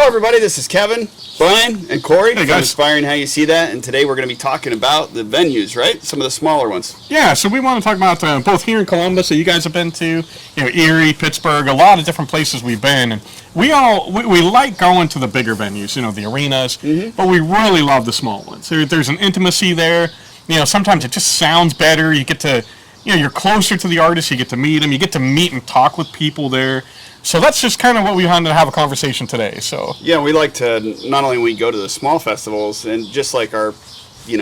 everybody, this is Kevin, Brian, and Corey from Inspiring How You See That, and today we're going to be talking about the venues, right? Some of the smaller ones. Yeah, so we want to talk about both here in Columbus that you guys have been to, Erie, Pittsburgh, a lot of different places we've been, and we like going to the bigger venues, the arenas, but we really love the small ones. There's an intimacy there. Sometimes it just sounds better. You get to, you're closer to the artist. You get to meet them. You get to meet and talk with people there. So that's just kind of what we wanted to have a conversation today. So yeah, we like to not only we go to the small festivals and just like our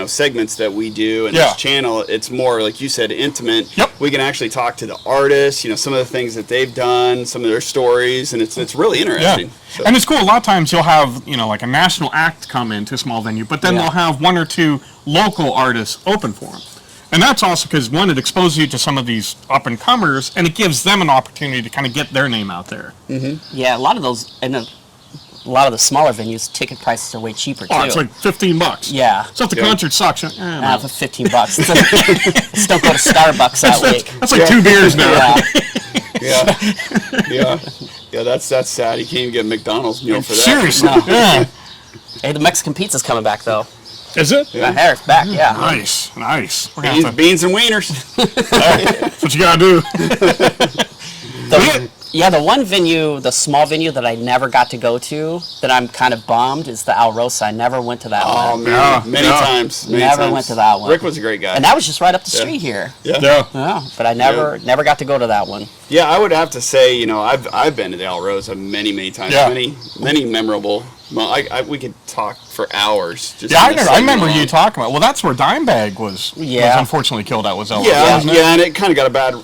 segments that we do and this channel, it's more like you said, intimate. Yep. We can actually talk to the artists, some of the things that they've done, some of their stories, and it's really interesting. Yeah. So. And it's cool. A lot of times you'll have like a national act come into a small venue, but then they'll have one or two local artists open for them. And that's also because, one, it exposes you to some of these up-and-comers, and it gives them an opportunity to kind of get their name out there. Mm-hmm. Yeah, a lot of those, and a lot of the smaller venues, ticket prices are way cheaper, too. Oh, it's like $15. Yeah. So if the concert sucks, for $15. Still go to Starbucks that week. That's like 2 beers now. Yeah, that's sad. You can't even get a McDonald's meal for that. Seriously. No. Yeah. Hey, the Mexican pizza's coming back, though. Is it? My hair is back, yeah. Nice. Beans and wieners. That's what you gotta do. The one venue, the small venue that I never got to go to, that I'm kind of bummed, is the Alrosa. I never went to that one. Oh, man. Many times. Never went to that one. Rick was a great guy. And that was just right up the street here. Yeah. But I never got to go to that one. Yeah, I would have to say, I've been to the Alrosa many times. Yeah. Many memorable. Well, we could talk for hours. I remember you talking about. Well, that's where Dimebag was unfortunately killed at. Was Alrosa? Yeah, and it kind of got a bad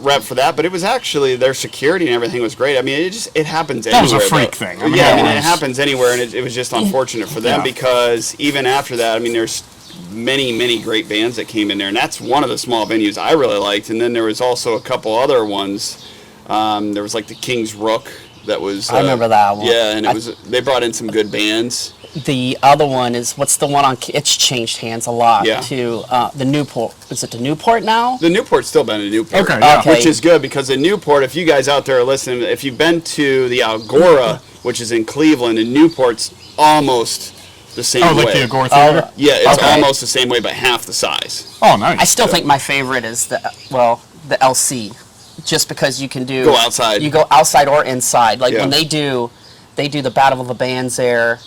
rep for that. But it was actually their security and everything was great. I mean, it happens anywhere. That was a freak thing. It happens anywhere, and it was just unfortunate for them because even after that, I mean, there's many great bands that came in there, and that's one of the small venues I really liked. And then there was also a couple other ones. There was like the King's Rook. That was. I remember that one. Yeah, and they brought in some good bands. The other one is what's the one on? It's changed hands a lot. Yeah. To the Newport. Is it the Newport now? The Newport's still been a Newport. Okay. Yeah. Okay. Which is good because the Newport, if you guys out there are listening, if you've been to the Agora, which is in Cleveland, the Newport's almost the same way. Oh, like the Agora Theater? Yeah, it's almost the same way, but half the size. Oh, nice. I still think my favorite is the LC. Just because you can go outside. You go outside or inside. Like when they do the Battle of the Bands there,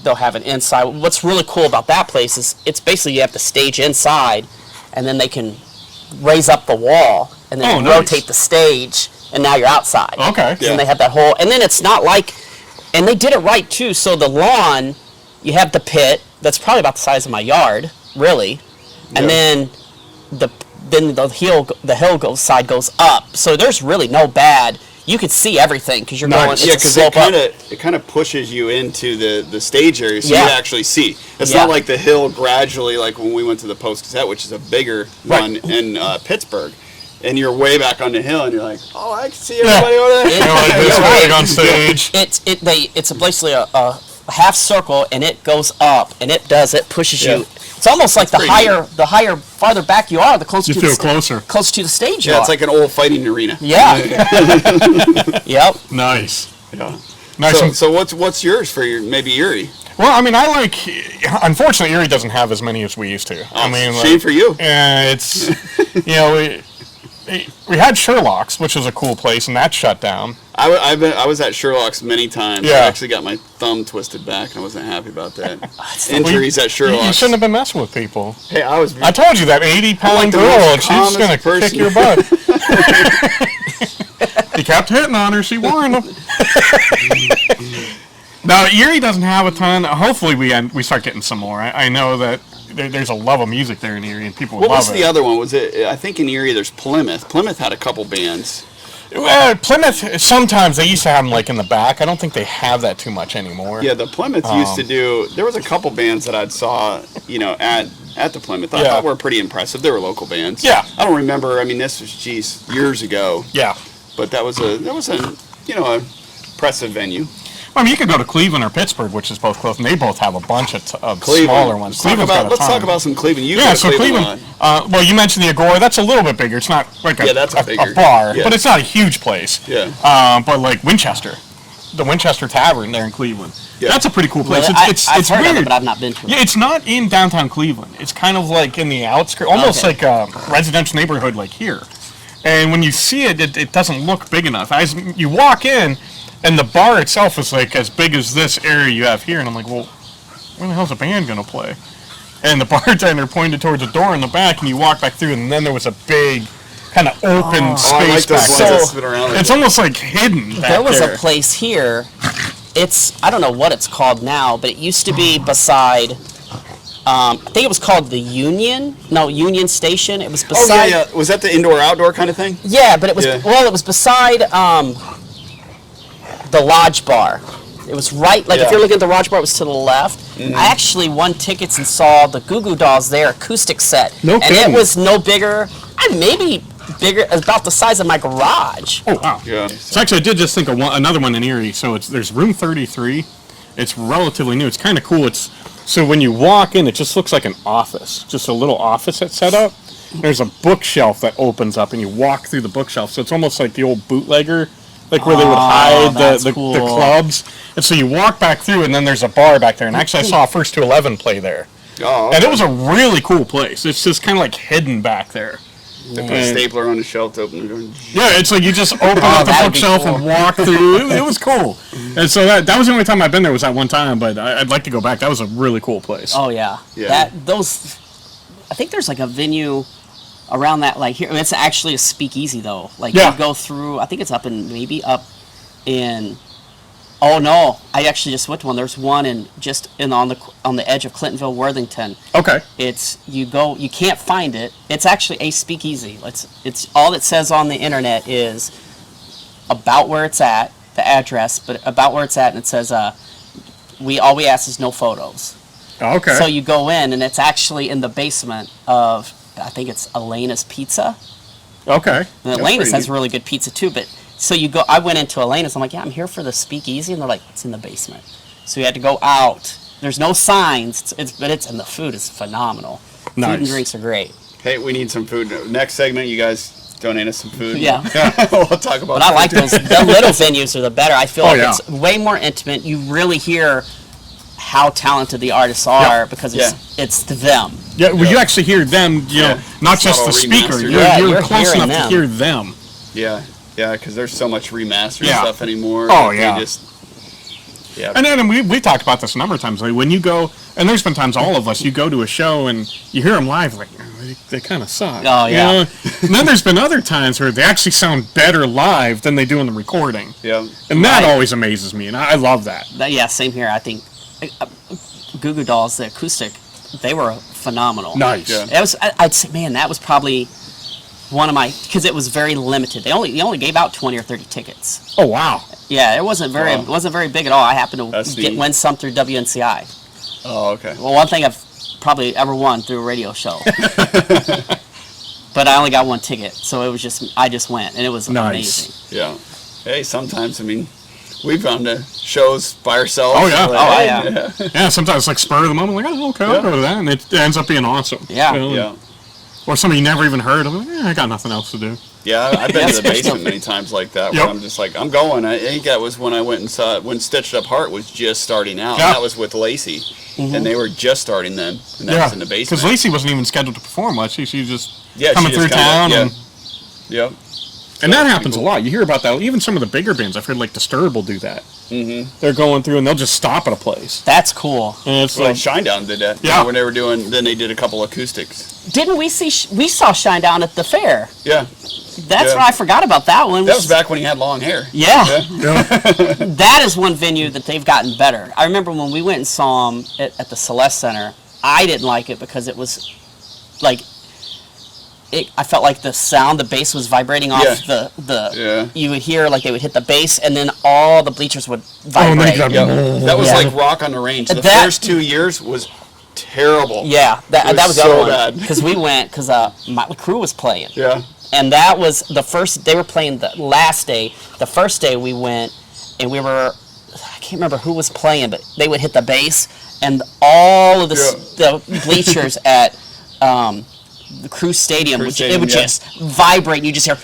they'll have an inside. What's really cool about that place is it's basically you have the stage inside, and then they can raise up the wall and then rotate the stage, and now you're outside. Okay. And they have that whole, and then it's not like, and they did it right too. So the lawn, you have the pit that's probably about the size of my yard, really, and then the hill side goes up, so there's really no bad. You can see everything because you're going. Yeah, because it kind of pushes you into the stage area, so you actually see. It's not like the hill gradually, like when we went to the Post Gazette, which is a bigger one in Pittsburgh, and you're way back on the hill, and you're like, oh, I can see everybody over there. On stage. It's basically a half circle, and it goes up, and it pushes you. It's almost like the farther back you are, the closer you feel closer to the stage you are. Yeah, it's like an old fighting arena. Yeah. Yep. Nice. Yeah. Nice. So what's yours for maybe Erie? Well, I mean, unfortunately, Erie doesn't have as many as we used to. I mean, shame for you. It's, we had Sherlocks, which was a cool place, and that shut down. I was at Sherlock's many times. Yeah. I actually got my thumb twisted back, and I wasn't happy about that. Injuries at Sherlock's. You shouldn't have been messing with people. Hey, I told you that 80-pound girl, she's going to kick your butt. He kept hitting on her. She warned him. Now, Erie doesn't have a ton. Hopefully, we start getting some more. I know that there's a love of music there in Erie, and people love it. What was the other one? Was it? I think in Erie there's Plymouth. Plymouth had a couple bands. Plymouth, sometimes they used to have them like in the back. I don't think they have that too much anymore. Yeah, the Plymouth used to do. There was a couple bands that I saw, at the Plymouth. I thought were pretty impressive. They were local bands. Yeah. I don't remember. I mean, this was years ago. Yeah. But that was a impressive venue. I mean, you could go to Cleveland or Pittsburgh, which is both close, and they both have a bunch of Cleveland. Smaller ones. Let's talk about some Cleveland. Cleveland. Well, you mentioned the Agora. That's a little bit bigger. It's not like a bar, but it's not a huge place. Yeah. But like Winchester. the Winchester Tavern there in Cleveland. Yeah. That's a pretty cool place. Well, It's heard weird. of it, but I've not been to it. Yeah, it's not in downtown Cleveland. It's kind of like in the outskirts, almost like a residential neighborhood like here. And when you see it, it doesn't look big enough. As you walk in, and the bar itself is like as big as this area you have here, and I'm like, well, where the hell's the band gonna play? And the bartender pointed towards a door in the back, and you walk back through, and then there was a big kind of open space I like those back ones there. that spin around. It's almost like hidden back There was there. a place here. I don't know what it's called now, but it used to be beside. I think it was called the Union. No, Union Station. It was Oh beside. yeah. Was that the indoor-outdoor kind of thing? Yeah, but it was Yeah. well, it was beside the Lodge Bar. It was right, like if Yeah. you're looking at the Lodge Bar, it was to the left. I actually won tickets and saw the Goo Goo Dolls there acoustic set, No and kidding. it was no bigger, maybe bigger, about the size of my garage. Oh wow! Yeah. So actually, I did just think of another one in Erie. So there's room 33. It's relatively new. It's kind of cool. So when you walk in, it just looks like an office, just a little office that's set up. There's a bookshelf that opens up, and you walk through the bookshelf. So it's almost like the old bootlegger, like where they would hide that's the cool. clubs. And so you walk back through, and then there's a bar back there. And actually, I saw First to 11 play there, Oh. Okay. and it was a really cool place. It's just kind of like hidden back there. They put a stapler on the shelf to open it. Yeah, it's like you just open up the that'd be bookshelf cool. and walk through. It was cool. And so that was the only time I've been there was that one time, but I'd like to go back. That was a really cool place. Oh yeah, Yeah. I think there's like a venue around that, like here. It's actually a speakeasy though. Like Yeah. you go through. I think it's up in. Oh no! I actually just went to one. There's one on the edge of Clintonville, Worthington. Okay. You can't find it. It's actually a speakeasy. It's all it says on the internet is about where it's at, the address, but about where it's at, and it says all we ask is no photos. Okay. So you go in, and it's actually in the basement of, I think it's Elena's Pizza. Okay. And Elena's pretty has neat. really good pizza too, but so you go. I went into Elena's. I'm like, yeah, I'm here for the speakeasy, and they're like, it's in the basement. So you had to go out. There's no signs, but in the food is phenomenal. Food and Nice. drinks are great. Hey, we need some food. Next segment, you guys donate us some food. Yeah. We'll talk about. But I like those. The little venues are the better. I feel Oh, like yeah. it's way more intimate. You really hear how talented the artists are because it's them. Yeah, well, you actually hear them, Yeah. not It's just not the all speaker. remastered. You're You're close hearing enough them. to hear them. Yeah, because there's so much remastered Yeah. stuff anymore. Oh, that yeah. They just, yeah. And then we talked about this a number of times. Like when you go, and there's been times all of us, you go to a show and you hear them live, like they kind of suck. Oh, you yeah. know? And then there's been other times where they actually sound better live than they do in the recording, Yeah. and that Right. always amazes me, and I love that. Yeah, same here. I think Goo Goo Dolls, the acoustic, they were phenomenal. Nice. Yeah. It was. I'd say, man, that was probably one of my, because it was very limited. They only gave out 20 or 30 tickets. Oh wow. Yeah, it wasn't very Wow. it wasn't very big at all. I happened to That's neat. win some through WNCI. Oh, okay. Well, one thing I've probably ever won through a radio show. But I only got one ticket, so it was I just went, and it was Nice. amazing. Yeah. Hey, sometimes we've gone to shows by ourselves. Oh, yeah. Like, Oh, hey, yeah. Yeah, sometimes it's like spur of the moment, like, oh, okay, I'll go to that, and it ends up being awesome. Yeah. You know? Yeah. Or somebody you never even heard of, like, I got nothing else to do. Yeah, I've been to the basement many times like that where Yep. I'm just like, I'm going. I think that was when I went and saw it when Stitched Up Heart was just starting out. Yeah. That was with Lacey. And they were just starting then. And that Yeah, was in the basement. because Lacey wasn't even scheduled to perform much. She just Yeah, coming she through just kinda- town, yeah. and Yep. that happens pretty a cool. lot. You hear about that. Even some of the bigger bands, I've heard like Disturbed will do that. Mm-hmm. They're going through and they'll just stop at a place. That's cool. And it's Like like, Shinedown did that. Yeah. When they were doing, then they did a couple acoustics. Didn't we we saw Shinedown at the fair? Yeah. That's Yeah. what I forgot about that one. That was back when he had long hair. Yeah. Yeah. That is one venue that they've gotten better. I remember when we went and saw them at the Celeste Center, I didn't like it because it was like, I felt like the sound, the bass was vibrating off Yeah. Yeah. you would hear like they would hit the bass and then all the bleachers would oh, and vibrate. then you got, Yep. That was Yeah. like Rock on the Range. The That- first 2 years was terrible. Yeah, that It was was the other so one. bad. Because we went, because Motley Crue was playing. Yeah. And that was the first, they were playing the last day. The first day we went, and I can't remember who was playing, but they would hit the bass, and all of the bleachers at the Crew Stadium, it would yeah. just vibrate, and you just hear,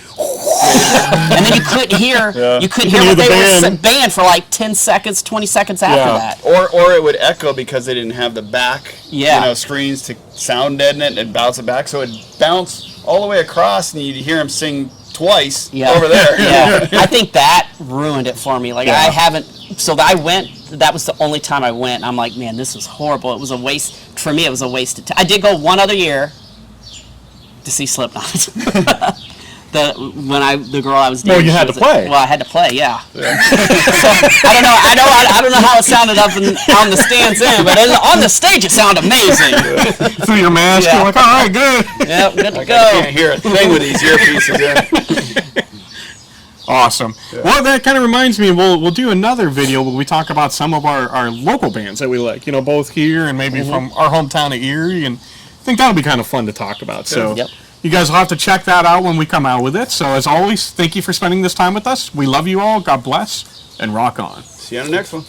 and then you couldn't hear hear what the they band. were band for like 10 seconds, 20 seconds after that. Or it would echo because they didn't have the back screens to sound deaden it and bounce it back, so it'd bounce all the way across, and you'd hear him sing twice over there. Yeah, I think that ruined it for me. Like I haven't. So I went. That was the only time I went. I'm like, man, this is horrible. It was a waste for me. It was a waste of time. I did go one other year to see Slipknot. The girl I was dating. Well, you had to play. Well, I had to play. Yeah. So I don't know how it sounded up on the stands in, but on the stage it sounded amazing. Through your mask, you're like, all right, good. Yep, good to go. I can't hear a thing with these earpieces in. Awesome. Yeah. Well, that kind of reminds me, we'll do another video where we talk about some of our local bands that we like, both here and maybe from our hometown of Erie, and I think that'll be kind of fun to talk about. So you guys will have to check that out when we come out with it. So as always, thank you for spending this time with us. We love you all. God bless, and rock on. See you on the next one.